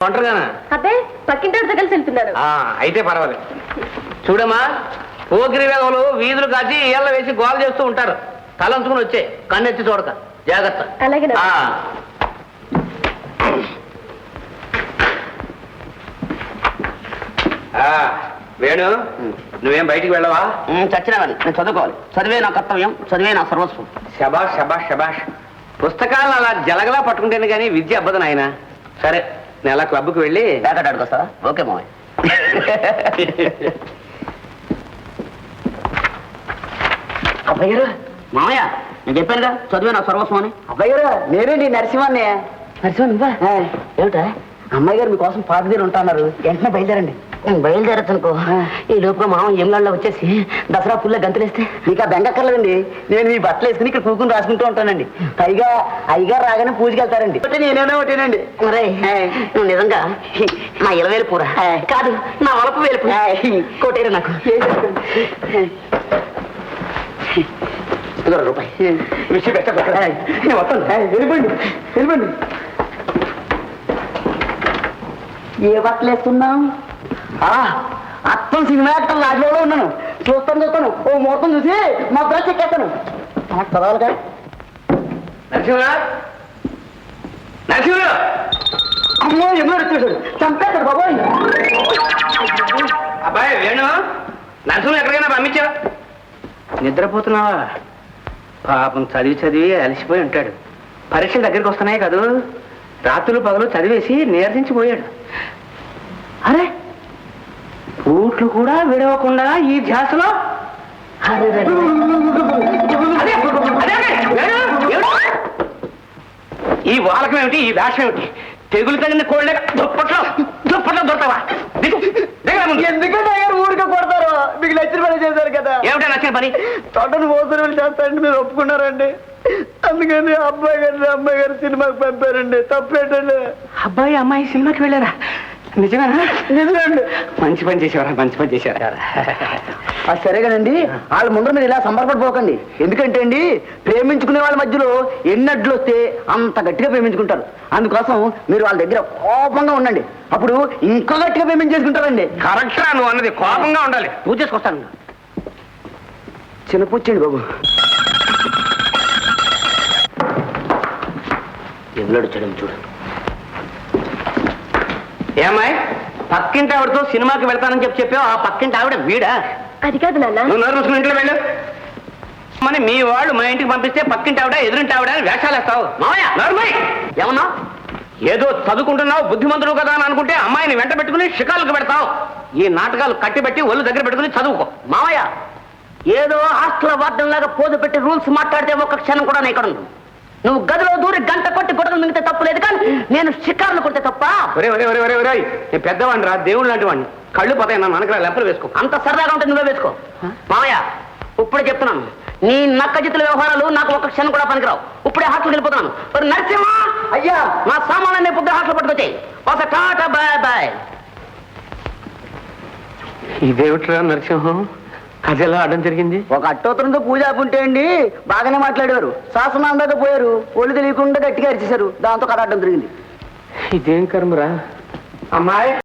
ఒంటరిగానా? అదే పక్కింటి కలిసి వెళ్తున్నాడు. అయితే పర్వాలేదు. చూడమ్మా, పోకిరి వేగలు వీధులు కాచి ఏళ్ళ వేసి గోల చేస్తూ ఉంటారు. తలంచుకుని వచ్చే కన్నెత్తి చూడక జాగ్రత్త. అలాగే. వేణు, నువ్వేం బయటికి వెళ్ళవా? చచ్చినావని నేను చదువుకోవాలి. చదివే నా కర్తవ్యం, చదివే నా సర్వస్వం. శబాష్ శబాష్ శబాష్. పుస్తకాలను అలా జలగలా పట్టుకుంటేనే కానీ విద్య అబ్బదు నాయన. సరే, నేను అలా క్లబ్కి వెళ్ళి బ్యాకట్ ఆడుకొస్తావా? ఓకే మావయ్య. అబ్బాయి గారు, మామయ్య నేను చెప్పానుగా చదివే నా సర్వస్వం అని. అబ్బాయి గారు, నేనేంటి నరసింహాన్ని. నరసింహ నువ్వా? ఏమిటా? అమ్మాయి గారు మీకోసం పాత తీరు ఉంటాన్నారు, వెంటనే బయలుదేరండి. నేను బయలుదేరచ్చనుకో, ఈ లోపుగా మామ ఏళ్ళలో వచ్చేసి దసరా పుల్ల గంతులేస్తే మీకు ఆ బెంగక్కర్లేదండి. నేను ఈ బట్టలు వేసుకుని ఇక్కడ కూకుని రాసుకుంటూ ఉంటానండి. పైగా అయ్యగారు రాగానే పూజకి వెళ్తారండి. నేనేనా ఒకటేనండి. మరే నువ్వు నిజంగా నా ఇలవేలు పూర కాదు, నా వలపు వేలు కోటేరు నాకు. రూపాయి విషయం వెళ్ళిపోండి వెళ్ళిపోండి. ఏ బట్టలు వేస్తున్నాం? అత్తం సినిమా యాక్టర్ రాజులో ఉన్నాను. చూస్తాను ఓ ముహూర్తం చూసి మా బ్రష్ ఎక్కేస్తాను. చదవాలిగా. నరసింహరావు, అమ్మో ఎన్నో వచ్చేసాడు, చంపేస్తాడు బాబోయ్. అబ్బాయి వేణు, నరసింహ ఎక్కడికైనా పంపించావా? నిద్రపోతున్నావా? పాపం చదివి చదివి అలసిపోయి ఉంటాడు. పరీక్షలు దగ్గరికి వస్తున్నాయి కదూ, రాత్రులు పగలు చదివేసి నీరసించిపోయాడు. అరే, పూట్లు కూడా విడవకుండా ఈ ధ్యాసలో. ఈ వాలకం ఏమిటి, ఈ వేషం ఏమిటి? తెగులు తగిన కోళ్ళ దుప్పట్లో దొరకవా? ఎందుకంటే ఊరికే కొడతారు. మీకు నచ్చిన పని చేశారు కదా. ఏమిటా నచ్చిన పని? తోటను మోసరులు చేస్తారండి, మీరు ఒప్పుకున్నారండి. అందుకని అమ్మాయి గారు సినిమాకి పంపారండి. తప్పేంటండి? అబ్బాయి అమ్మాయి సినిమాకి వెళ్ళారా? నిజమేనా? నిజమేండి. మంచి పని చేసేవారా, మంచి పని చేశారా. సరేగానండి, వాళ్ళ ముందర మీరు ఇలా సంబరపడిపోకండి. ఎందుకంటే అండి, ప్రేమించుకునే వాళ్ళ మధ్యలో ఎన్ని అడ్డులు వస్తే అంత గట్టిగా ప్రేమించుకుంటారు. అందుకోసం మీరు వాళ్ళ దగ్గర కోపంగా ఉండండి. అప్పుడు ఇంకా గట్టిగా ప్రేమించేసుకుంటారండి. కరెక్ట్రా నువ్వు అన్నది, కోపంగా ఉండాలి. పూజ చేసుకొస్తాను. చిన్న పూజండి బాబు. ఎవరు చూడండి చూడు. ఏమ్మాయి, పక్కింటి ఆవిడతో సినిమాకి వెళ్తానని చెప్పావు. ఆ పక్కింటి ఆవిడ వీడా? అది కాదు నాన్న. నువ్వు నోరు మూసుకుని ఇంట్లో వెళ్ళు. మరి మీ వాళ్ళు మా ఇంటికి పంపిస్తే పక్కింటి ఆవిడ ఎదురింటి ఆవిడ అని వేషాలు వేస్తావు. మామయ్య నోర్మై, ఏమన్నా? ఏదో చదువుకుంటున్నావు, బుద్ధిమంతుడు కదా అని అనుకుంటే అమ్మాయిని వెంట పెట్టుకుని షికాలకు పెడతావు. ఈ నాటకాలు కట్టిబెట్టి ఒళ్ళు దగ్గర పెట్టుకుని చదువుకో. మామయ్య, ఏదో హాస్టల్ వార్డెన్ లాగా పోజు పెట్టి రూల్స్ మాట్లాడితే ఒక్క క్షణం కూడా ఇక్కడ ఉంది. నువ్వు గదిలో దూరి గంట కొట్టి గొడవలు మిగితే తప్పు లేదు, కానీ నేను షికారులు కొడితే తప్ప. నేను పెద్దవాడిని రా, దేవుడు లాంటి వాడిని. కళ్ళు పోతాయి, నా మనకి లెప్పలు వేసుకో. అంత సరదాగా ఉంటే నువ్వే వేసుకో. మామయ్య, ఇప్పుడే చెప్తున్నాను, నీ నక్కజిత్తుల వ్యవహారాలు నాకు ఒక క్షణం కూడా పనికిరావు. ఇప్పుడే హాస్టల్కి వెళ్ళిపోతున్నాను. నరసింహ, అయ్యా, నా సామాన్లన్నీ పొద్దు హాస్టల్ పట్టుకొచ్చాయి. ఒక టాటా బాయ్ బాయ్. ఇదేమిట్రా నరసింహం, అది ఎలా అడ్డం జరిగింది? ఒక అట్టోత్తరంతో పూజ ఆపుంటే అండి బాగానే మాట్లాడేవారు. శాసనం దాకా పోయారు, ఒళ్ళు తెలియకుండా గట్టిగా అరిచేశారు. దాంతో కథ అడ్డం జరిగింది. ఇదేం కర్మరా అమ్మాయి.